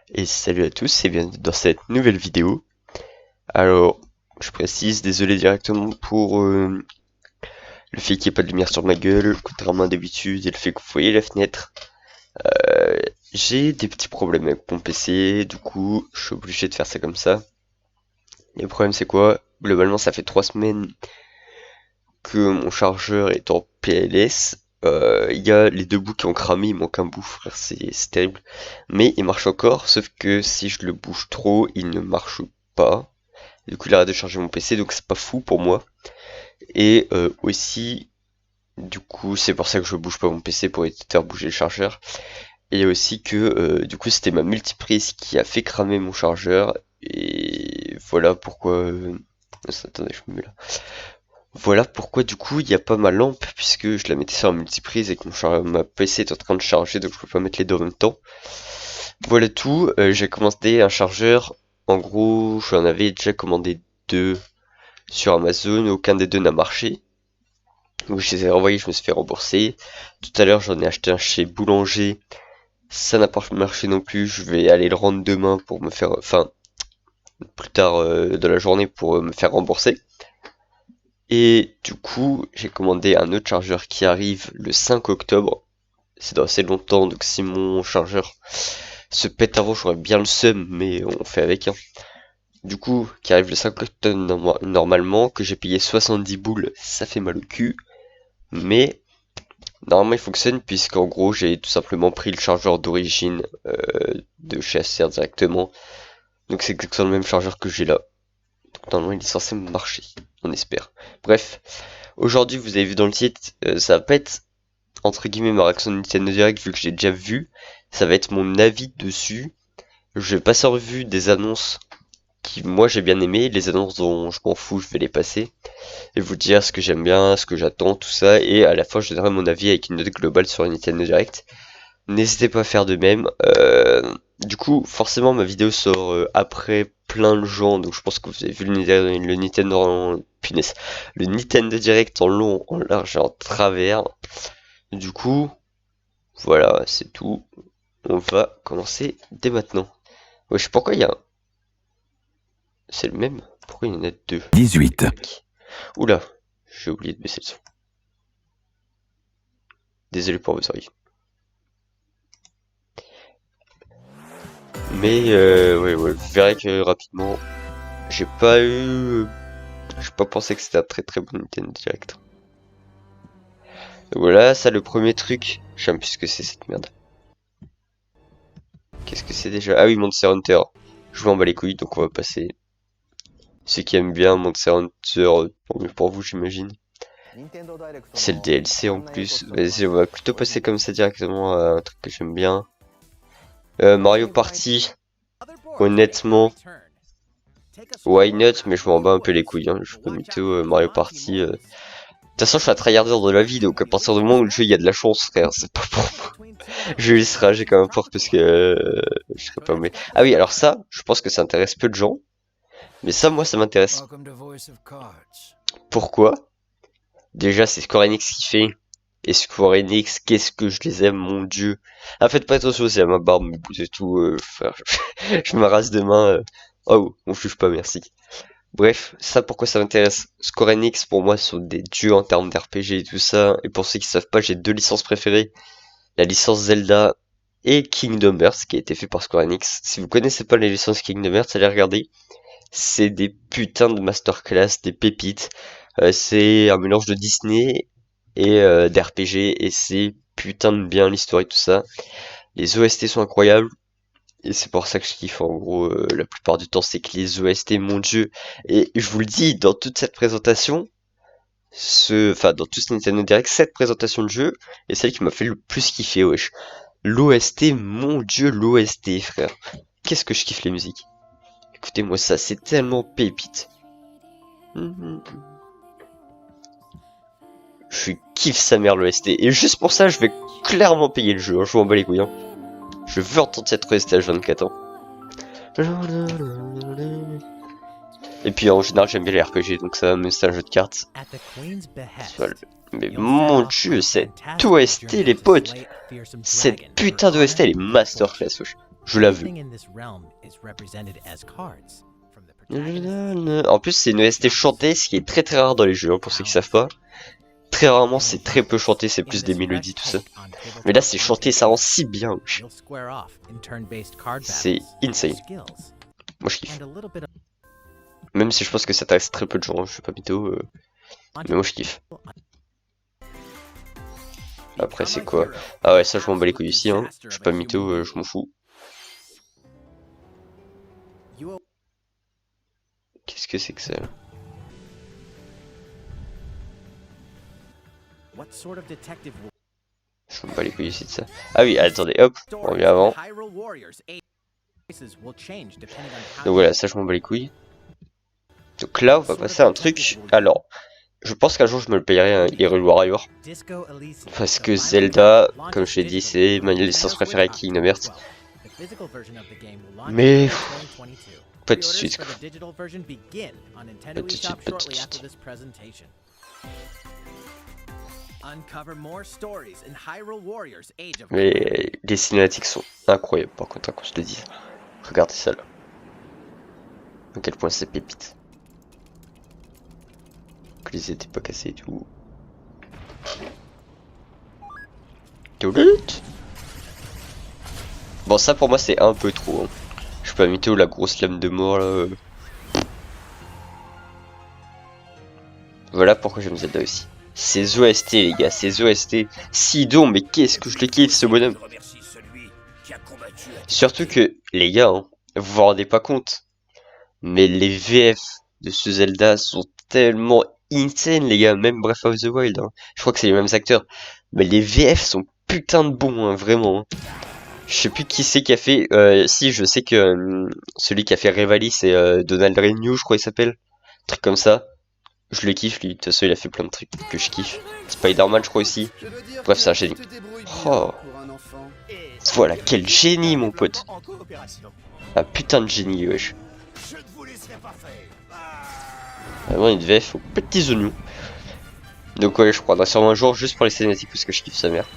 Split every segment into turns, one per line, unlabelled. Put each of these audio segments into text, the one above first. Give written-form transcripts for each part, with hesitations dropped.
Et salut à tous et bienvenue dans cette nouvelle vidéo. Alors, je précise, désolé directement pour le fait qu'il n'y ait pas de lumière sur ma gueule, contrairement à d'habitude, et le fait que vous voyez la fenêtre. Euh, j'ai des petits problèmes avec mon PC, du coup, je suis obligé de faire ça comme ça. Et le problème c'est quoi? Globalement, ça fait 3 semaines que mon chargeur est en PLS. Il y a les deux bouts qui ont cramé, il manque un bout, frère, c'est terrible. Mais il marche encore, sauf que si je le bouge trop, il ne marche pas. Du coup, il arrête de charger mon PC, donc c'est pas fou pour moi. Et aussi, du coup, c'est pour ça que je bouge pas mon PC pour éviter de faire bouger le chargeur. Et il y a aussi que, du coup, c'était ma multiprise qui a fait cramer mon chargeur. Et voilà pourquoi... Attendez, je me mets là. Voilà pourquoi du coup il n'y a pas ma lampe puisque je la mettais sur la multiprise et que ma PC est en train de charger, donc je peux pas mettre les deux en même temps. Voilà tout, j'ai commandé un chargeur, en gros j'en avais déjà commandé deux sur Amazon, aucun des deux n'a marché. Donc je les ai renvoyés, je me suis fait rembourser. Tout à l'heure j'en ai acheté un chez Boulanger, ça n'a pas marché non plus, je vais aller le rendre demain pour me faire, enfin plus tard dans la journée pour me faire rembourser. Et du coup, j'ai commandé un autre chargeur qui arrive le 5 octobre. C'est dans assez longtemps, donc si mon chargeur se pète avant, j'aurais bien le seum, mais on fait avec. Hein. Du coup, qui arrive le 5 octobre normalement, que j'ai payé 70 boules, ça fait mal au cul. Mais normalement il fonctionne, puisqu'en gros j'ai tout simplement pris le chargeur d'origine de chez Acer directement. Donc c'est exactement le même chargeur que j'ai là. Donc normalement il est censé marcher, on espère. Bref. Aujourd'hui, vous avez vu dans le titre, ça va pas être entre guillemets ma réaction de Nintendo Direct vu que j'ai déjà vu. Ça va être mon avis dessus. Je vais passer en revue des annonces qui moi j'ai bien aimé, les annonces dont je m'en fous, je vais les passer et vous dire ce que j'aime bien, ce que j'attends, tout ça, et à la fin je donnerai mon avis avec une note globale sur Nintendo Direct. N'hésitez pas à faire de même. Du coup, forcément ma vidéo sort après plein de gens, donc je pense que vous avez vu le Nintendo punaise, le Nintendo Direct en long, en large et en travers. Du coup, voilà, c'est tout. On va commencer dès maintenant. Ouais, je sais pourquoi il y a... C'est le même? Pourquoi il y en a deux?
18.
Oula, j'ai oublié de baisser le son. Désolé pour vos oreilles. Mais ouais, vous verrez que rapidement, j'ai pas eu... J'ai pas pensé que c'était un très bon Nintendo Direct. Voilà, ça le premier truc. Je sais même plus ce que c'est cette merde. Qu'est-ce que c'est déjà? Ah oui, Monster Hunter. Je m'en bats les couilles, donc on va passer. Ceux qui aiment bien Monster Hunter, tant mieux pour vous j'imagine. C'est le DLC en plus. Vas-y, on va plutôt passer comme ça directement à un truc que j'aime bien. Mario Party, honnêtement, why not, mais je m'en bats un peu les couilles. Hein. Je peux mytho Mario Party. De toute façon, je suis un tryharder de la vie, donc à partir du moment où le jeu il y a de la chance, frère, c'est pas pour moi. Je vais se rager comme importe parce que je serais pas mauvais. Ah oui, alors ça, je pense que ça intéresse peu de gens, mais ça, moi, ça m'intéresse. Pourquoi? Déjà, c'est Square Enix qui fait. Et Square Enix, qu'est-ce que je les aime, mon dieu. Ah, faites pas attention aussi à ma barbe, mes bouts et tout. Frère, je me rase demain. Oh, on juge pas, merci. Bref, ça pourquoi ça m'intéresse. Square Enix, pour moi, sont des dieux en termes d'RPG et tout ça. Et pour ceux qui savent pas, j'ai deux licences préférées. La licence Zelda et Kingdom Hearts, qui a été fait par Square Enix. Si vous connaissez pas les licences Kingdom Hearts, allez regarder. C'est des putains de masterclass, des pépites. C'est un mélange de Disney et d'RPG et c'est putain de bien l'histoire et tout ça. Les OST sont incroyables et c'est pour ça que je kiffe en gros la plupart du temps, c'est que les OST, mon dieu, et je vous le dis dans toute cette présentation, enfin dans tout ce Nintendo Direct, cette présentation de jeu est celle qui m'a fait le plus kiffer, wesh. L'OST, mon dieu, l'OST, frère. Qu'est-ce que je kiffe les musiques. Écoutez-moi ça, c'est tellement pépite. Je kiffe sa mère l'OST. Et juste pour ça, je vais clairement payer le jeu. Hein. Je m'en bats les couilles. Hein. Je veux entendre cette OST H24 ans. Et puis en général, j'aime bien les RPG. Donc ça, même si c'est un jeu de cartes. Mais mon dieu, cette OST, les potes. Cette putain d'OST, elle est masterclass. Wesh. Je l'avoue. En plus, c'est une OST chantée, ce qui est très rare dans les jeux, hein, pour ceux qui savent pas. Très rarement, c'est très peu chanté, c'est plus des mélodies, tout ça. Mais là, c'est chanté, ça rend si bien, wesh. C'est insane. Moi, je kiffe. Même si je pense que ça t'intéresse très peu de gens, je fais pas mytho. Mais moi, je kiffe. Après, c'est quoi? Ah ouais, ça, je m'en bats les couilles ici, hein. Je suis pas mytho, je m'en fous. Qu'est-ce que c'est que ça? Je m'en bats les couilles ici de ça. Ah oui, attendez, hop, on revient avant. Donc voilà, ça, je m'en bats les couilles. Donc là, on va passer à un truc. Alors, je pense qu'un jour, je me le payerai un Hyrule Warrior. Parce que Zelda, comme je t'ai dit, c'est ma licence préférée avec Kingdom Hearts. Mais pas tout de suite. Quoi. Pas tout de suite, pas tout de suite. Mais les cinématiques sont incroyables par contre, quand je te dis. Regardez ça là. À quel point c'est pépite. Que les étaient pas cassés et tout. Bon, ça pour moi c'est un peu trop. Hein. Je peux imiter la grosse lame de mort là. Voilà pourquoi j'aime Zelda aussi. Ces OST les gars, ces OST. Sido, mais qu'est-ce que je le kiffe ce bonhomme. Surtout que, les gars, hein, vous vous rendez pas compte. Mais les VF de ce Zelda sont tellement insane les gars, même Breath of the Wild. Hein. Je crois que c'est les mêmes acteurs. Mais les VF sont putain de bons, hein, vraiment. Hein. Je sais plus qui c'est qui a fait. Si, je sais que celui qui a fait Revali, c'est Donald Renew, je crois il s'appelle. Un truc comme ça. Je le kiffe, lui. De toute façon, il a fait plein de trucs que je kiffe. Spider-Man, je crois aussi. Bref, c'est un génie. Oh. Voilà, quel génie, mon pote. Un putain de génie, wesh. Vraiment une VF aux petits oignons. Donc ouais, je prendrai sûrement un jour juste pour les cinématiques parce que je kiffe sa mère.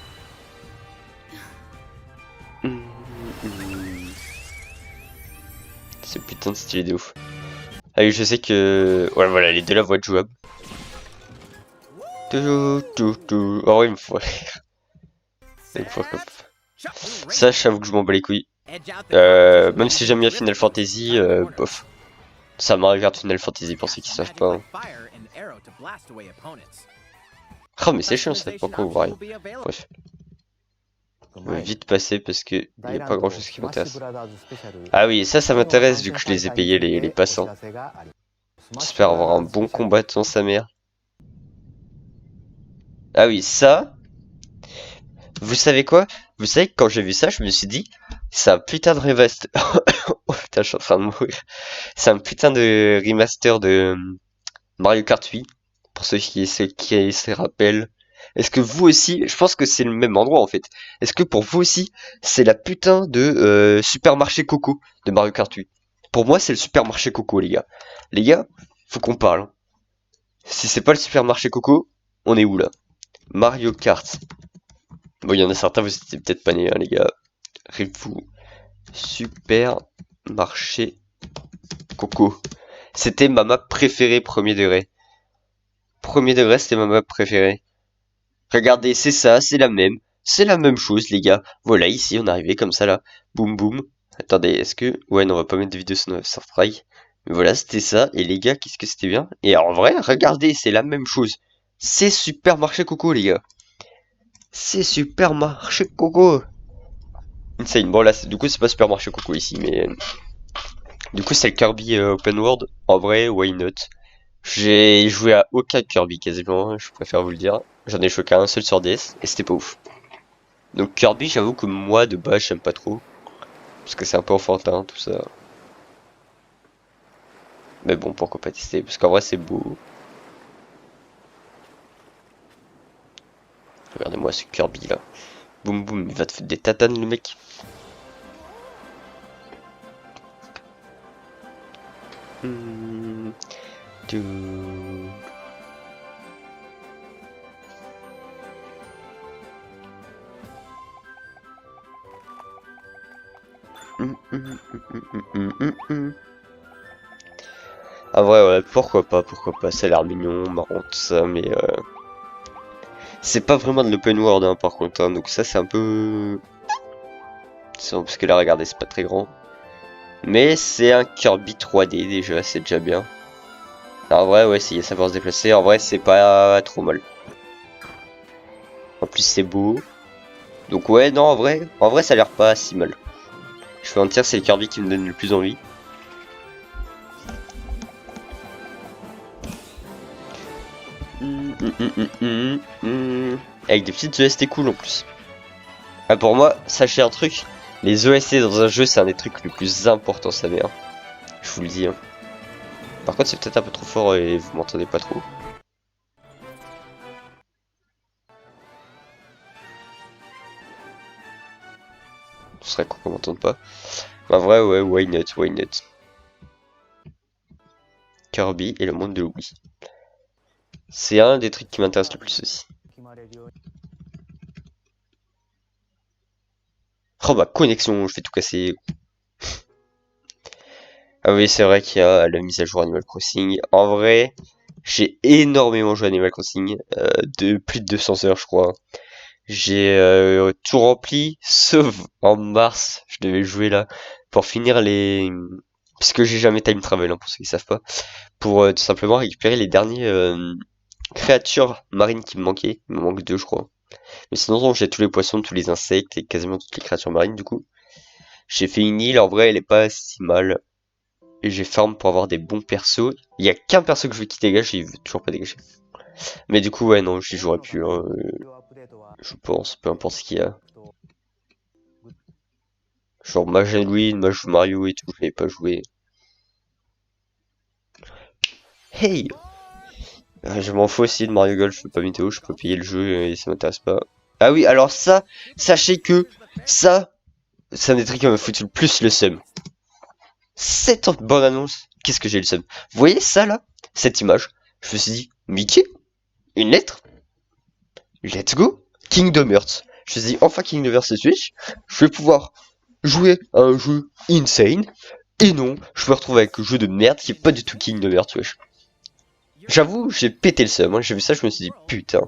C'est putain de stylé de ouf. Ah oui, je sais que... Ouais, voilà, les deux là vont être jouables. Oh, il me faut rire. Il me faut rire. Ça, j'avoue que je m'en bats les couilles. Même si j'aime bien Final Fantasy, bof. Ça me regarde Final Fantasy pour ceux qui savent pas. Hein. Oh, mais c'est chiant ça, pourquoi vous voyez. Bref. On va vite passer parce que il n'y a pas grand chose qui m'intéresse. Ah oui, ça m'intéresse vu que je les ai payés les passants. J'espère avoir un bon combattant sa mère. Ah oui, ça. Vous savez quoi? Vous savez que quand j'ai vu ça, je me suis dit, c'est un putain de remaster. Oh putain, je suis en train de mourir. C'est un putain de remaster de Mario Kart 8. Pour ceux qui se rappellent. Est-ce que vous aussi, je pense que c'est le même endroit en fait. Est-ce que pour vous aussi, c'est la putain de supermarché Coco de Mario Kart 8? Pour moi, c'est le supermarché Coco, les gars. Les gars, faut qu'on parle. Hein. Si c'est pas le supermarché Coco, on est où là? Mario Kart. Bon, il y en a certains, vous étiez peut-être pas nés, hein, les gars. Rêvez-vous. Supermarché Coco. C'était ma map préférée, premier degré. Premier degré, c'était ma map préférée. Regardez, c'est ça, c'est la même. C'est la même chose, les gars. Voilà, ici, on est arrivé comme ça, là. Boum, boum. Attendez, est-ce que... Ouais, non, on va pas mettre de vidéo sur Surfstrike. Mais voilà, c'était ça. Et les gars, qu'est-ce que c'était bien? Et en vrai, regardez, c'est la même chose. C'est Supermarché Coco, les gars. C'est Supermarché Coco. Insane. Bon, là, du coup, c'est pas Supermarché Coco ici, mais... Du coup, c'est le Kirby Open World. En vrai, why not? J'ai joué à aucun Kirby quasiment, je préfère vous le dire. J'en ai joué qu'à un seul sur DS, et c'était pas ouf. Donc Kirby, j'avoue que moi, de base, j'aime pas trop. Parce que c'est un peu enfantin, tout ça. Mais bon, pourquoi pas tester? Parce qu'en vrai, c'est beau. Regardez-moi ce Kirby, là. Boum boum, il va te foutre des tatanes, le mec. Hmm. Ah vrai, ouais, pourquoi pas, ça a l'air mignon, marrant, tout ça, mais c'est pas vraiment de l'open world, hein, par contre, hein, donc ça c'est un peu... Parce que là, regardez, c'est pas très grand. Mais c'est un Kirby 3D déjà, c'est déjà bien. En vrai, ouais, s'il y a savoir se déplacer, en vrai, c'est pas trop mal. En plus, c'est beau. Donc ouais, non, en vrai, ça a l'air pas si mal. Je vais en dire, c'est le Kirby qui me donne le plus envie. Avec des petites EST cool en plus. Ah, pour moi, sachez un truc, les EST dans un jeu, c'est un des trucs les plus importants, ça mère. Je vous le dis. Hein. Par contre, c'est peut-être un peu trop fort et vous m'entendez pas trop. Ce serait con qu'on m'entende pas. Bah vrai, ouais, why not, why not. Kirby et le monde de Louis. C'est un des trucs qui m'intéresse le plus aussi. Oh bah connexion, je vais tout casser. Ah oui, c'est vrai qu'il y a la mise à jour Animal Crossing. En vrai, j'ai énormément joué à Animal Crossing, de plus de 200 heures je crois. J'ai tout rempli, sauf en mars, je devais jouer là, pour finir les... Puisque j'ai jamais time travel, hein, pour ceux qui savent pas. Pour tout simplement récupérer les derniers créatures marines qui me manquaient. Il me manque deux je crois. Mais sinon j'ai tous les poissons, tous les insectes et quasiment toutes les créatures marines du coup. J'ai fait une île, en vrai elle est pas si mal. Et j'ai farm pour avoir des bons persos. Il y a qu'un perso que je veux qui dégage et il veut toujours pas dégager. Mais du coup ouais non, j'y jouerai plus. Hein, je pense, peu importe ce qu'il y a. Genre Mage Halloween, Mage Mario et tout, je n'ai pas joué. Hey! Je m'en fous aussi de Mario Golf, je peux pas météo, je peux payer le jeu et ça m'intéresse pas. Ah oui, alors ça, sachez que ça, c'est un des trucs qui m'a foutu le plus le seum. Cette bonne annonce, qu'est-ce que j'ai le seum. Vous voyez ça là? Cette image. Je me suis dit, Mickey? Une lettre? Let's go! Kingdom Hearts. Je me suis dit, enfin Kingdom Hearts sur Switch, je vais pouvoir jouer à un jeu insane. Et non, je me retrouve avec un jeu de merde qui est pas du tout Kingdom Hearts, wesh. J'avoue, j'ai pété le seum, hein. J'ai vu ça, je me suis dit, putain.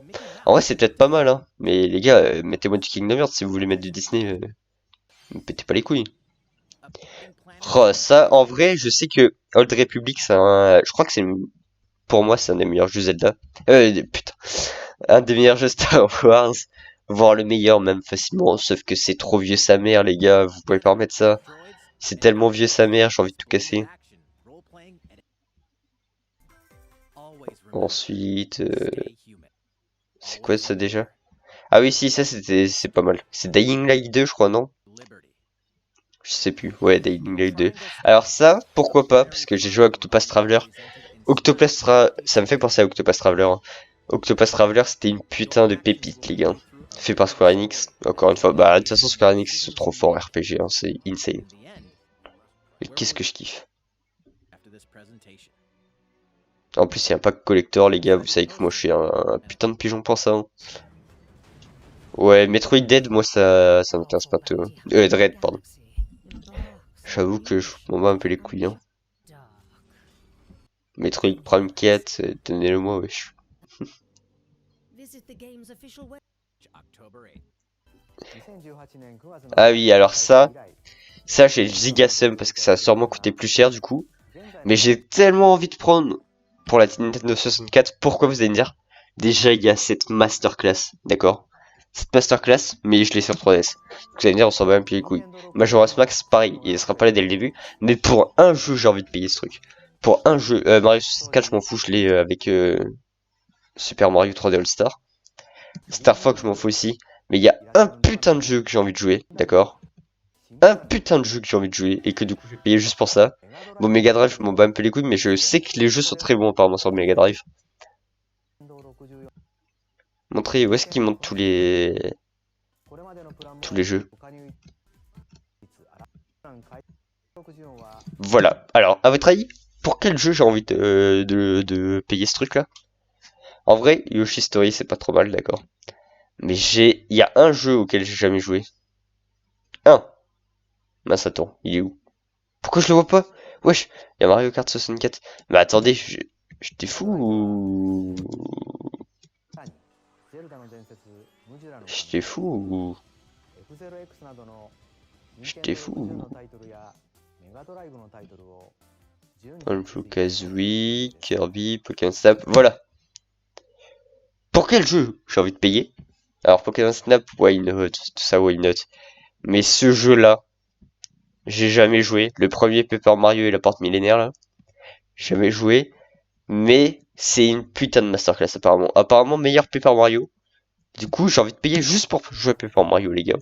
En vrai, c'est peut-être pas mal, hein. Mais les gars, mettez-moi du Kingdom Hearts si vous voulez mettre du Disney. Me pétez pas les couilles. Oh, ça, en vrai, je sais que Old Republic, c'est un... Je crois que c'est... Pour moi, c'est un des meilleurs jeux Zelda. Putain. Un des meilleurs jeux Star Wars. Voire le meilleur, même, facilement. Sauf que c'est trop vieux sa mère, les gars. Vous pouvez pas remettre ça. C'est tellement vieux sa mère, j'ai envie de tout casser. Ensuite... C'est quoi ça déjà? Ah oui, si, ça c'est pas mal. C'est Dying Light 2, je crois, non? Je sais plus. Ouais, Dying Light 2. Alors ça, pourquoi pas? Parce que j'ai joué à Octopath Traveler. Ça me fait penser à Octopath Traveler. Hein. Octopath Traveler, c'était une putain de pépite, les gars. Fait par Square Enix. Encore une fois, bah de toute façon Square Enix ils sont trop forts en RPG, hein, c'est insane. Mais qu'est-ce que je kiffe. En plus, il y a un pack collector, les gars. Vous savez que moi je suis un putain de pigeon pour ça. Hein. Ouais, Metroid Dead, moi ça m'intéresse pas trop. Dread, pardon. J'avoue que je m'en bats un peu les couilles. Hein. Metroid Prime 4, donnez-le-moi, wesh. Ah oui, alors ça j'ai giga seum parce que ça a sûrement coûté plus cher du coup. Mais j'ai tellement envie de prendre pour la Nintendo 64, pourquoi vous allez me dire? Déjà il y a cette masterclass, d'accord? Cette masterclass, mais je l'ai sur 3DS. Vous allez me dire, on s'en bat un peu les couilles. Majora's Max, pareil, il sera pas là dès le début. Mais pour un jeu, j'ai envie de payer ce truc. Pour un jeu, Mario 64, je m'en fous, je l'ai avec Super Mario 3D All Star. Star Fox, je m'en fous aussi. Mais il y a un putain de jeu que j'ai envie de jouer, d'accord? Un putain de jeu que j'ai envie de jouer et que du coup je vais payer juste pour ça. Bon, Mega Drive, je m'en bats un peu les couilles, mais je sais que les jeux sont très bons apparemment sur le Mega Drive. Montrez où est-ce qu'ils montent tous les jeux. Voilà. Alors, à votre avis, pour quel jeu j'ai envie de payer ce truc-là? En vrai, Yoshi Story, c'est pas trop mal, d'accord. Mais il y a un jeu auquel j'ai jamais joué. Un. Mince, attends, il est où? Pourquoi je le vois pas? Wesh, il y a Mario Kart 64. Mais attendez, j'étais fou ou... J'étais fou ou... J'étais fou ou... Banjo-Kazooie, Kirby, Pokémon Snap, voilà. Pour quel jeu j'ai envie de payer? Alors Pokémon Snap, why not? Tout ça, why not? Mais ce jeu-là, j'ai jamais joué. Le premier Paper Mario et la porte millénaire, là. Jamais joué. Mais c'est une putain de masterclass, apparemment. Apparemment, meilleur Paper Mario. Du coup, j'ai envie de payer juste pour jouer à Paper Mario, les gars.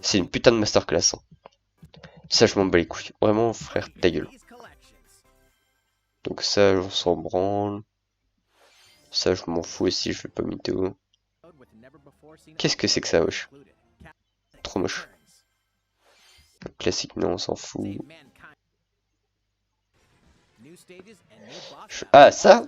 C'est une putain de masterclass. Hein. Ça, je m'en bats les couilles. Vraiment, frère, ta gueule. Donc ça, on s'en branle. Ça, je m'en fous aussi, je vais pas mytho. Qu'est-ce que c'est que ça, wesh? Trop moche. Classique, non, on s'en fout. Ah, ça?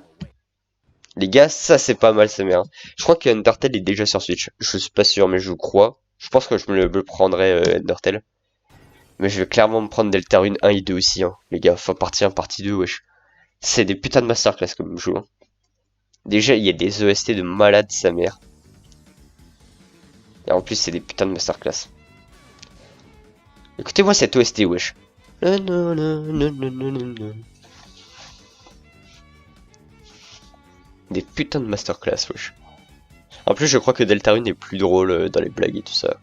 Les gars, ça c'est pas mal, sa mère. Je crois que Undertale est déjà sur Switch. Je suis pas sûr, mais je crois. Je pense que je me prendrai Undertale. Mais je vais clairement me prendre Deltarune 1 et 2 aussi, hein. Les gars, fin partie 1, partie 2, wesh. C'est des putains de masterclass comme jeu, hein. Déjà, il y a des OST de malade, sa mère. Et en plus, c'est des putains de masterclass. Écoutez-moi cette OST, wesh. Des putains de masterclass, wesh. En plus, je crois que Deltarune est plus drôle dans les blagues et tout ça.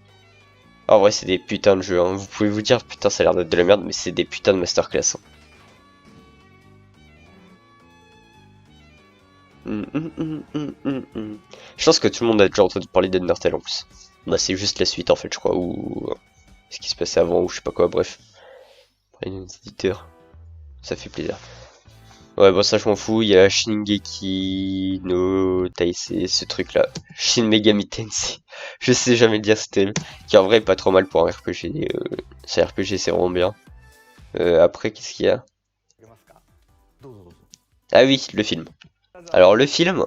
En vrai, c'est des putains de jeux, hein. Vous pouvez vous dire, putain, ça a l'air d'être de la merde, mais c'est des putains de masterclass. Hein. Je pense que tout le monde a déjà entendu parler d'Undertale en plus. Bah, c'est juste la suite en fait, je crois, ou ce qui se passait avant, ou je sais pas quoi, bref. Un éditeur, ça fait plaisir. Ouais, bon, ça je m'en fous, il y a Shingeki no Taisei, ce truc là. Shin Megami Tensei, je sais jamais le dire ce thème, qui en vrai est pas trop mal pour un RPG. C'est RPG, c'est vraiment bien. Après, qu'est-ce qu'il y a? Ah oui, le film. Alors le film,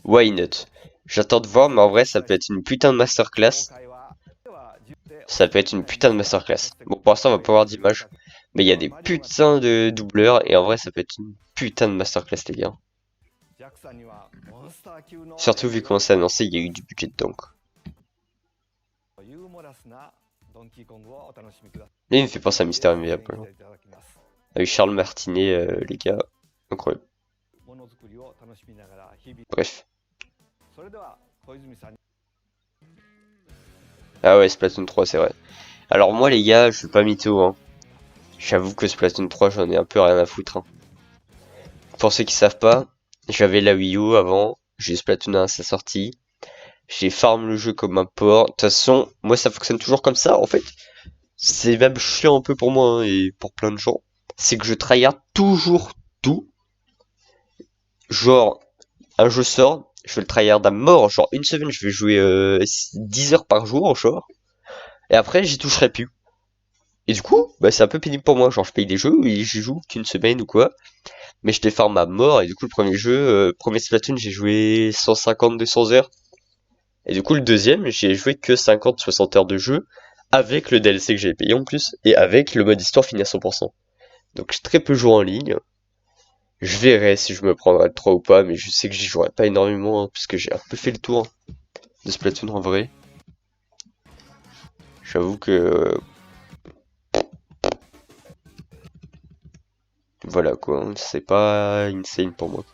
why not? J'attends de voir, mais en vrai, ça peut être une putain de masterclass. Ça peut être une putain de masterclass. Bon, pour l'instant, on va pas voir d'image. Mais il y a des putains de doubleurs, et en vrai, ça peut être une putain de masterclass, les gars. Surtout vu comment c'est annoncé, il y a eu du budget dedans. Là, il me fait penser à Mister MV Apple. Avec Charles Martinet, les gars. Incroyable. Bref. Ah ouais, Splatoon 3, c'est vrai. Alors moi, les gars, je suis pas mytho, hein. J'avoue que Splatoon 3, j'en ai un peu rien à foutre. Hein. Pour ceux qui savent pas, j'avais la Wii U avant, j'ai Splatoon 1 à sa sortie. J'ai farm le jeu comme un porc. De toute façon, moi ça fonctionne toujours comme ça en fait. C'est même chiant un peu pour moi hein, et pour plein de gens. C'est que je tryhard toujours tout. Genre, un jeu sort, je vais le tryhard à mort. Genre, une semaine, je vais jouer 10 heures par jour, genre. Et après, j'y toucherai plus. Et du coup, bah, c'est un peu pénible pour moi. Genre, je paye des jeux et j'y joue qu'une semaine ou quoi. Mais je les farm à mort. Et du coup, le premier jeu, premier Splatoon, j'ai joué 150-200 heures. Et du coup, le deuxième, j'ai joué que 50-60 heures de jeu, avec le DLC que j'ai payé en plus, et avec le mode histoire fini à 100%. Donc j'ai très peu joué en ligne. Je verrai si je me prendrai le 3 ou pas, mais je sais que j'y jouerai pas énormément, hein, puisque j'ai un peu fait le tour de Splatoon en vrai. J'avoue que... voilà quoi, c'est pas insane pour moi.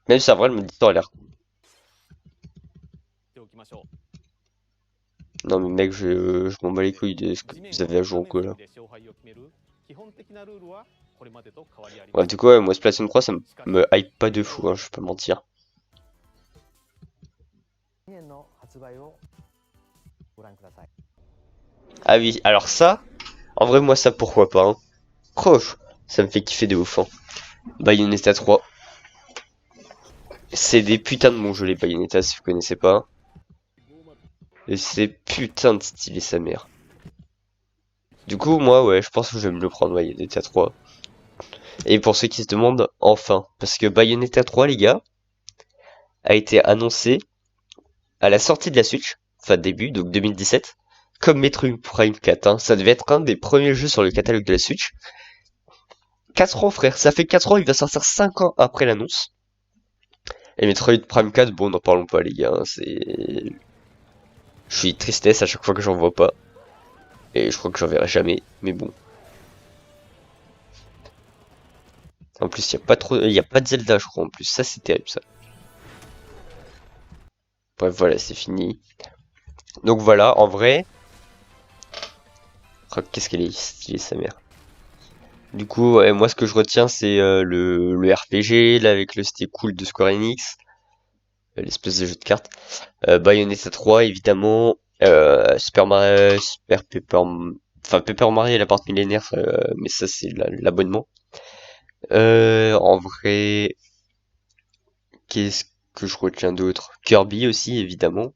Même si en vrai, le mode histoire a l'air... Non mais mec, je m'en bats les couilles de ce que vous avez à jour ou quoi là. Bref, du coup, ouais, moi Splatoon 3, ça me hype pas de fou, hein, je vais pas mentir. Ah oui, alors ça, en vrai, moi ça pourquoi pas, hein. Proche, ça me fait kiffer de ouf, hein. Bayonetta 3. C'est des putains de bons jeux les Bayonetta si vous connaissez pas. Et c'est putain de stylé sa mère. Du coup, moi, ouais, je pense que je vais me le prendre Bayonetta 3. Et pour ceux qui se demandent, enfin, parce que Bayonetta 3, les gars, a été annoncé à la sortie de la Switch, enfin début, donc 2017, comme Metroid Prime 4, hein, ça devait être un des premiers jeux sur le catalogue de la Switch. 4 ans frère, ça fait 4 ans, il va sortir 5 ans après l'annonce. Et Metroid Prime 4, bon n'en parlons pas les gars, hein, c'est... Je suis tristesse à chaque fois que j'en vois pas. Et je crois que j'en verrai jamais, mais bon. En plus, il y a pas de Zelda, je crois, en plus. Ça, c'est terrible, ça. Bref, voilà, c'est fini. Donc voilà, en vrai... Oh, qu'est-ce qu'elle est stylée, sa mère. Du coup, ouais, moi, ce que je retiens, c'est le RPG, là, avec le style cool de Square Enix. L'espèce de jeu de cartes. Bayonetta 3, évidemment. Super Mario... Super Paper... Enfin, Paper Mario et la porte millénaire, mais ça, c'est l'abonnement. En vrai... Qu'est-ce que je retiens d'autre? Kirby aussi, évidemment.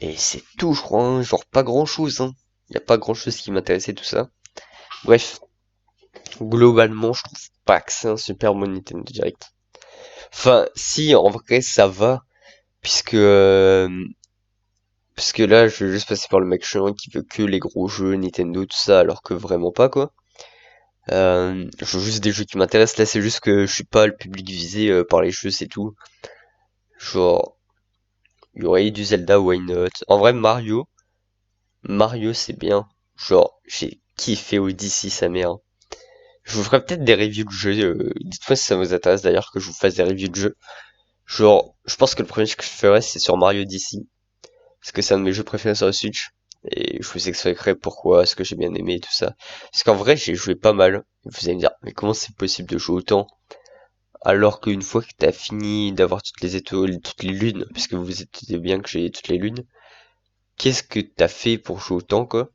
Et c'est tout, je crois, hein. Genre pas grand-chose, hein. Y a pas grand-chose qui m'intéressait, tout ça. Bref, globalement, je trouve pas que c'est un super bon Nintendo Direct. Enfin, si, en vrai, ça va, puisque parce que là, je vais juste passer par le mec chiant qui veut que les gros jeux Nintendo, tout ça, alors que vraiment pas, quoi. Je veux juste des jeux qui m'intéressent. Là, c'est juste que je suis pas le public visé par les jeux, c'est tout. Genre, il y aurait eu du Zelda, why not? En vrai, Mario, c'est bien. Genre, j'ai kiffé Odyssey, sa mère. Je vous ferai peut-être des reviews de jeux. Dites-moi si ça vous intéresse d'ailleurs que je vous fasse des reviews de jeux. Genre, je pense que le premier que je ferai, c'est sur Mario Odyssey. Parce que c'est un de mes jeux préférés sur la Switch. Et je vous expliquerai pourquoi, ce que j'ai bien aimé et tout ça. Parce qu'en vrai, j'ai joué pas mal. Vous allez me dire, mais comment c'est possible de jouer autant? Alors qu'une fois que t'as fini d'avoir toutes les étoiles, toutes les lunes, parce que vous vous étiez bien que j'ai toutes les lunes, qu'est-ce que t'as fait pour jouer autant, quoi?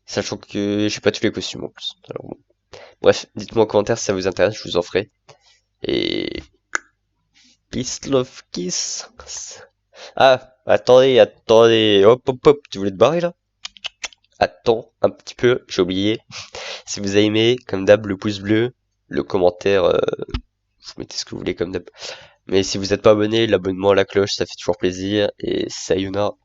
Sachant que j'ai pas tous les costumes en plus. Alors bon. Bref, dites-moi en commentaire si ça vous intéresse, je vous en ferai. Et... Peace, love, kiss. Ah, attendez. Hop, hop, hop, tu voulais te barrer là? Attends un petit peu, j'ai oublié. Si vous avez aimé, comme d'hab, le pouce bleu, le commentaire, vous mettez ce que vous voulez comme d'hab. Mais si vous n'êtes pas abonné, l'abonnement à la cloche, ça fait toujours plaisir. Et sayonara.